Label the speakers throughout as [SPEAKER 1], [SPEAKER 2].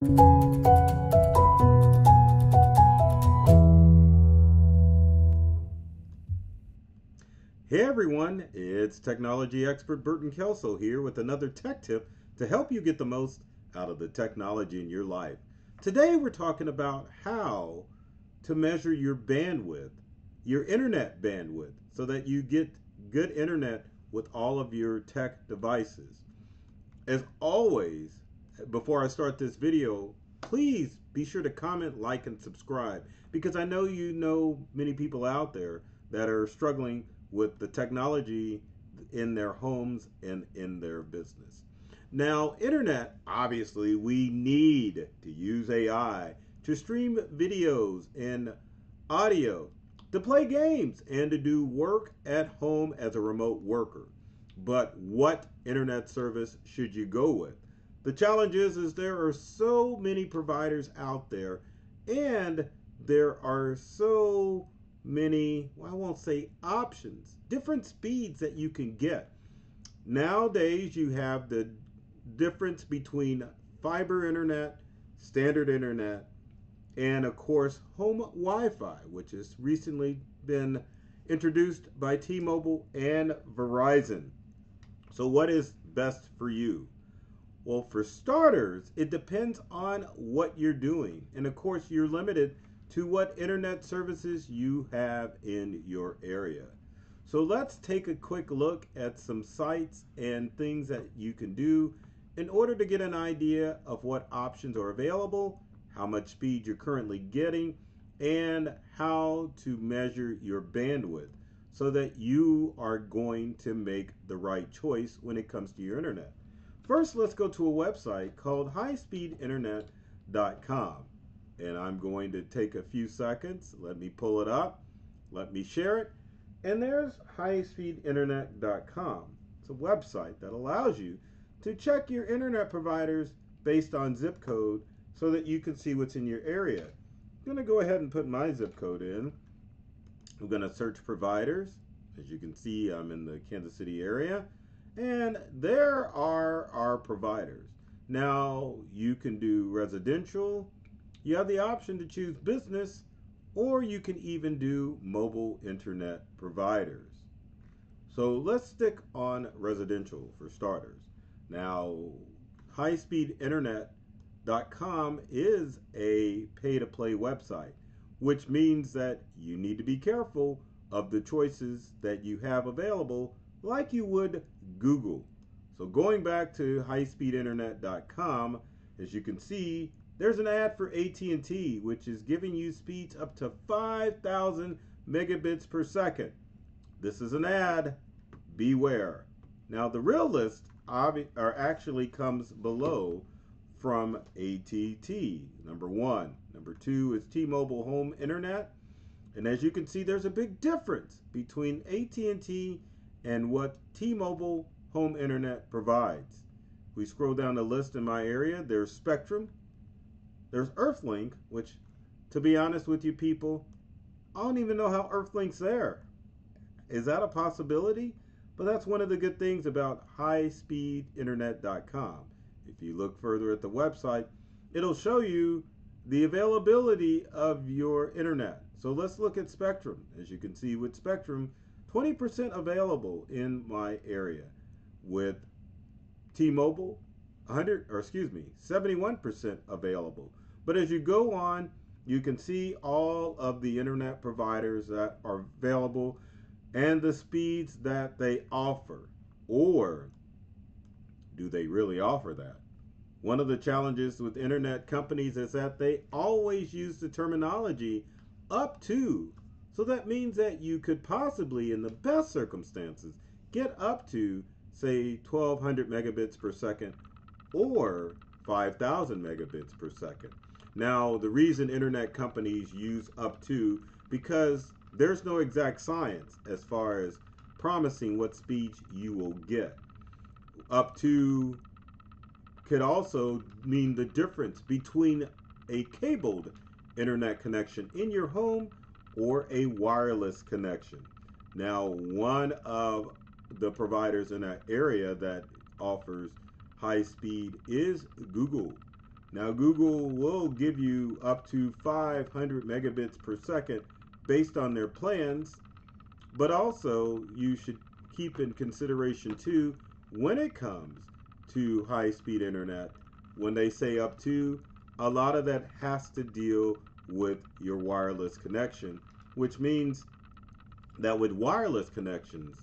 [SPEAKER 1] Hey everyone, it's technology expert Burton Kelso here with another tech tip to help you get the most out of the technology in your life. Today we're talking about how to measure your bandwidth, your internet bandwidth, so that you get good internet with all of your tech devices. As always, before I start this video, please be sure to comment, like, and subscribe because I know you know many people out there that are struggling with the technology in their homes and in their business. Now, internet, obviously, we need to use AI to stream videos and audio, to play games, and to do work at home as a remote worker. But what internet service should you go with? The challenge is there are so many providers out there, and there are so many, well, I won't say options, different speeds that you can get. Nowadays, you have the difference between fiber internet, standard internet, and of course, home Wi-Fi, which has recently been introduced by T-Mobile and Verizon. So what is best for you? Well, for starters, it depends on what you're doing. And of course, you're limited to what internet services you have in your area. So let's take a quick look at some sites and things that you can do in order to get an idea of what options are available, how much speed you're currently getting, and how to measure your bandwidth so that you are going to make the right choice when it comes to your internet. First, let's go to a website called highspeedinternet.com. And I'm going to take a few seconds. Let me pull it up. Let me share it. And there's highspeedinternet.com. It's a website that allows you to check your internet providers based on zip code so that you can see what's in your area. I'm going to go ahead and put my zip code in. I'm going to search providers. As you can see, I'm in the Kansas City area. And there are our providers. Now, you can do residential. You have the option to choose business, or you can even do mobile internet providers. So let's stick on residential for starters. Now, highspeedinternet.com is a pay-to-play website, which means that you need to be careful of the choices that you have available like you would Google. So going back to highspeedinternet.com, as you can see, there's an ad for AT&T, which is giving you speeds up to 5,000 megabits per second. This is an ad. Beware. Now, the real list actually comes below from AT&T, number one. Number two is T-Mobile Home Internet. And as you can see, there's a big difference between AT&T and what T-Mobile Home Internet provides. We scroll down the list in my area, there's Spectrum, there's Earthlink, which, to be honest with you people, I don't even know how Earthlink's there. Is that a possibility? But that's one of the good things about highspeedinternet.com. If you look further at the website, it'll show you the availability of your internet. So let's look at Spectrum. As you can see with Spectrum, 20% available in my area. With T-Mobile, 71% available. But as you go on, you can see all of the internet providers that are available and the speeds that they offer. Or do they really offer that? One of the challenges with internet companies is that they always use the terminology up to. So that means that you could possibly, in the best circumstances, get up to, say, 1,200 megabits per second or 5,000 megabits per second. Now, the reason internet companies use up to, because there's no exact science as far as promising what speeds you will get. Up to could also mean the difference between a cabled internet connection in your home or a wireless connection. Now, one of the providers in that area that offers high speed is Google. Now, Google will give you up to 500 megabits per second based on their plans, but also you should keep in consideration too when it comes to high speed internet. When they say up to, a lot of that has to deal with your wireless connection, which means that with wireless connections,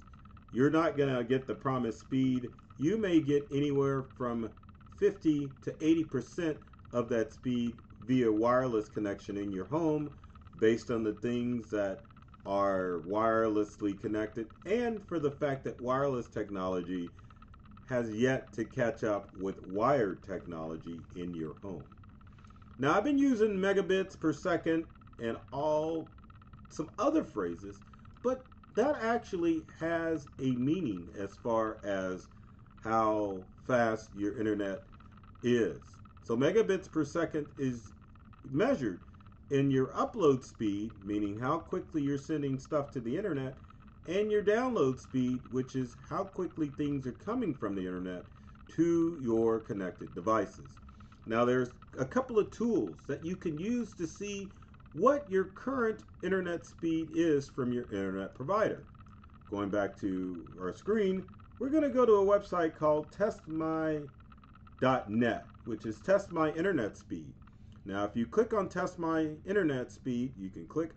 [SPEAKER 1] you're not going to get the promised speed. You may get anywhere from 50 to 80% of that speed via wireless connection in your home based on the things that are wirelessly connected, and for the fact that wireless technology has yet to catch up with wired technology in your home. Now, I've been using megabits per second and all some other phrases, but that actually has a meaning as far as how fast your internet is. So megabits per second is measured in your upload speed, meaning how quickly you're sending stuff to the internet, and your download speed, which is how quickly things are coming from the internet to your connected devices. Now, there's a couple of tools that you can use to see what your current internet speed is from your internet provider. Going back to our screen, we're going to go to a website called testmy.net, which is Test My Internet Speed. Now, if you click on Test My Internet Speed, you can click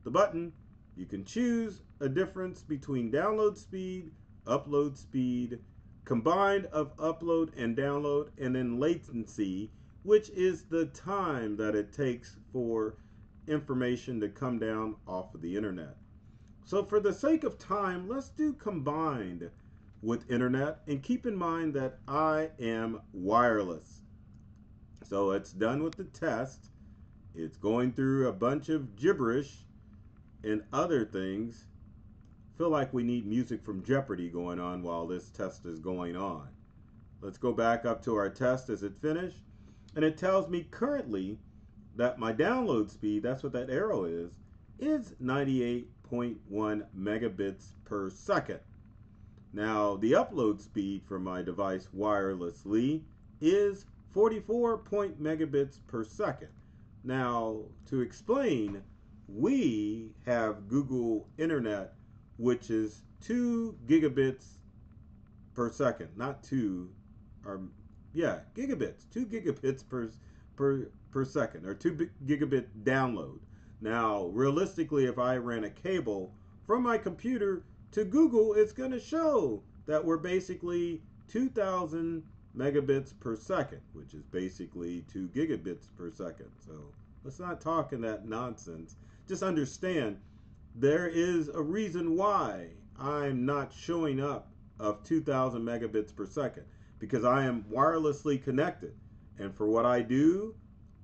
[SPEAKER 1] the button. You can choose a difference between download speed, upload speed, combined of upload and download, and then latency, which is the time that it takes for information to come down off of the internet. So for the sake of time, let's do combined with internet, and keep in mind that I am wireless. So it's done with the test. It's going through a bunch of gibberish and other things. Feel like we need music from Jeopardy going on while this test is going on. Let's go back up to our test as it finished, and it tells me currently that my download speed, that's what that arrow is 98.1 megabits per second. Now, the upload speed for my device wirelessly is 44 megabits per second. Now, to explain, we have Google Internet, which is 2 gigabits per second, not 2, or gigabits, 2 gigabits per second, or 2 gigabit download. Now, realistically, if I ran a cable from my computer to Google, it's going to show that we're basically 2,000 megabits per second, which is basically 2 gigabits per second. So let's not talk in that nonsense. Just understand there is a reason why I'm not showing up of 2,000 megabits per second, because I am wirelessly connected. And for what I do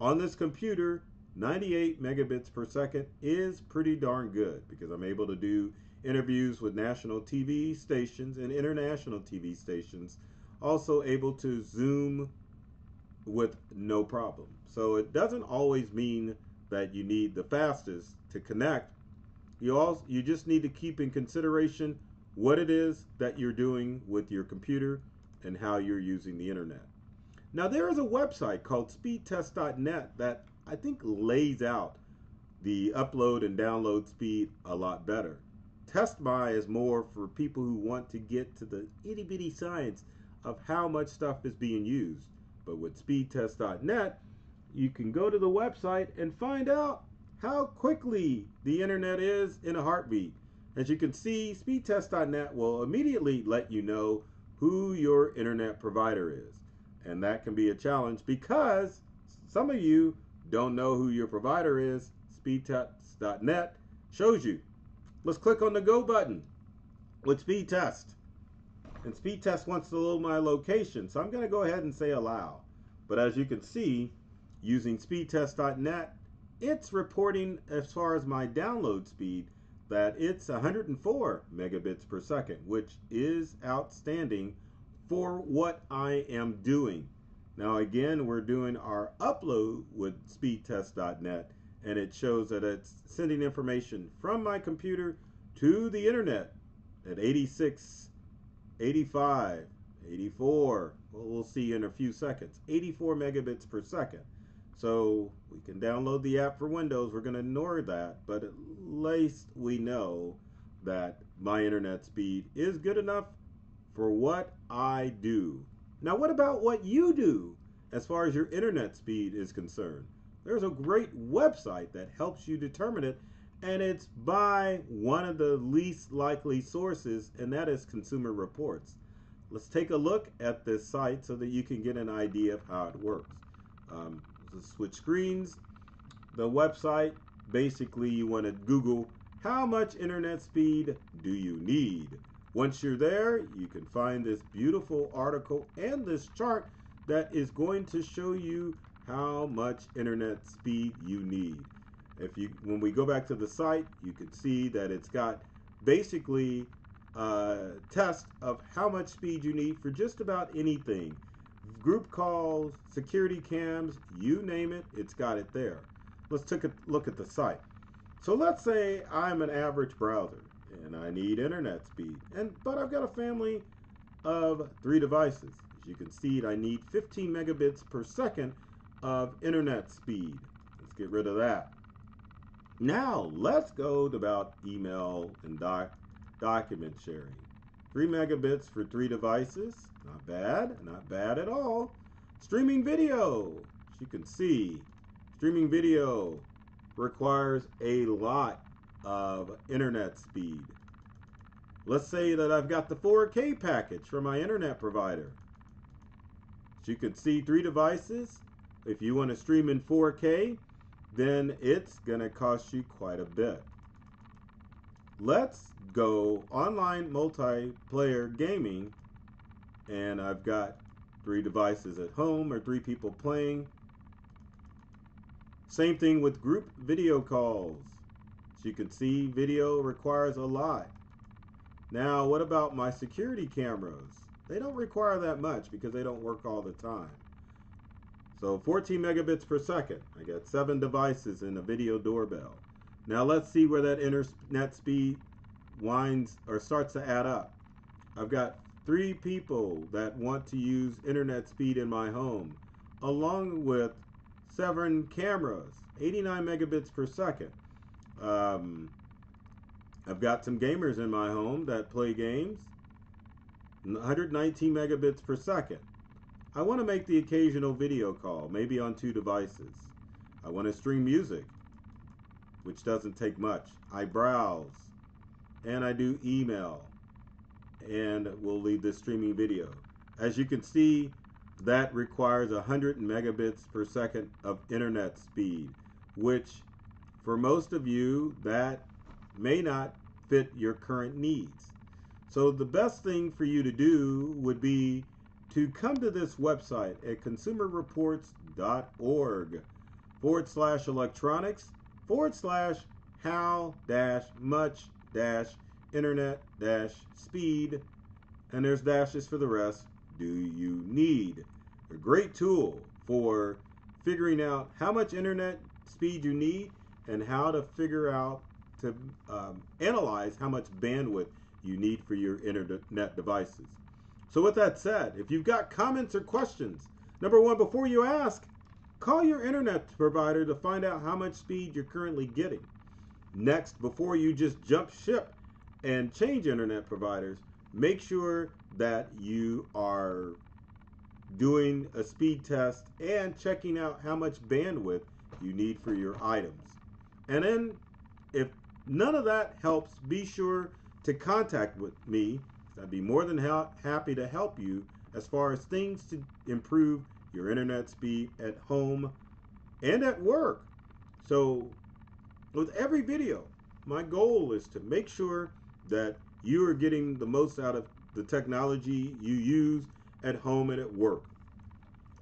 [SPEAKER 1] on this computer, 98 megabits per second is pretty darn good, because I'm able to do interviews with national TV stations and international TV stations, also able to Zoom with no problem. So it doesn't always mean that you need the fastest to connect. You just need to keep in consideration what it is that you're doing with your computer and how you're using the internet. Now, there is a website called speedtest.net that I think lays out the upload and download speed a lot better. TestMy is more for people who want to get to the itty bitty science of how much stuff is being used. But with speedtest.net, you can go to the website and find out how quickly the internet is in a heartbeat. As you can see, speedtest.net will immediately let you know who your internet provider is. And that can be a challenge because some of you don't know who your provider is. Speedtest.net shows you. Let's click on the go button with Speedtest. And Speedtest wants to know my location, so I'm going to go ahead and say allow. But as you can see, using speedtest.net, it's reporting as far as my download speed that it's 104 megabits per second, which is outstanding for what I am doing. Now again, we're doing our upload with speedtest.net, and it shows that it's sending information from my computer to the internet at 86, 85, 84. Well, we'll see in a few seconds. 84 megabits per second. So we can download the app for Windows. We're going to ignore that, but at least we know that my internet speed is good enough for what I do. Now, what about what you do as far as your internet speed is concerned? There's a great website that helps you determine it, and it's by one of the least likely sources, and that is Consumer Reports. Let's take a look at this site so that you can get an idea of how it works. Let's switch screens. The website, basically you want to Google how much internet speed do you need. Once you're there, you can find this beautiful article and this chart that is going to show you how much internet speed you need. When we go back to the site, you can see that it's got basically a test of how much speed you need for just about anything. Group calls, security cams, you name it, it's got it there. Let's take a look at the site. So let's say I'm an average browser and I need internet speed, but I've got a family of 3 devices. As you can see, I need 15 megabits per second of internet speed. Let's get rid of that. Now let's go to about email and document sharing. 3 megabits for 3 devices. Not bad, not bad at all. Streaming video. As you can see, streaming video requires a lot of internet speed. Let's say that I've got the 4K package from my internet provider. As you can see, 3 devices. If you want to stream in 4K, then it's going to cost you quite a bit. Let's go online multiplayer gaming, and I've got 3 devices at home or 3 people playing. Same thing with group video calls. As you can see, video requires a lot. Now, what about my security cameras? They don't require that much because they don't work all the time. So 14 megabits per second. I got 7 devices in a video doorbell. Now let's see where that internet speed winds or starts to add up. I've got 3 people that want to use internet speed in my home, along with 7 cameras, 89 megabits per second. I've got some gamers in my home that play games, 119 megabits per second. I want to make the occasional video call, maybe on 2 devices. I want to stream music, which doesn't take much. I browse, and I do email, and we'll leave this streaming video. As you can see, that requires 100 megabits per second of internet speed, which for most of you, that may not fit your current needs. So the best thing for you to do would be to come to this website at consumerreports.org/electronics/how-much-internet-speed, and there's dashes for the rest, do you need. A great tool for figuring out how much internet speed you need and how to figure out to analyze how much bandwidth you need for your internet devices. So with that said, if you've got comments or questions, number 1, before you ask, call your internet provider to find out how much speed you're currently getting. Next, before you just jump ship and change internet providers, make sure that you are doing a speed test and checking out how much bandwidth you need for your items. And then, if none of that helps, be sure to contact with me. I'd be more than happy to help you as far as things to improve your internet speed at home and at work. So with every video, my goal is to make sure that you are getting the most out of the technology you use at home and at work.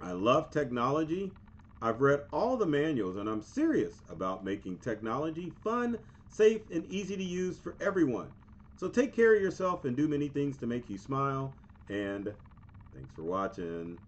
[SPEAKER 1] I love technology. I've read all the manuals, and I'm serious about making technology fun, safe, and easy to use for everyone. So take care of yourself and do many things to make you smile. And thanks for watching.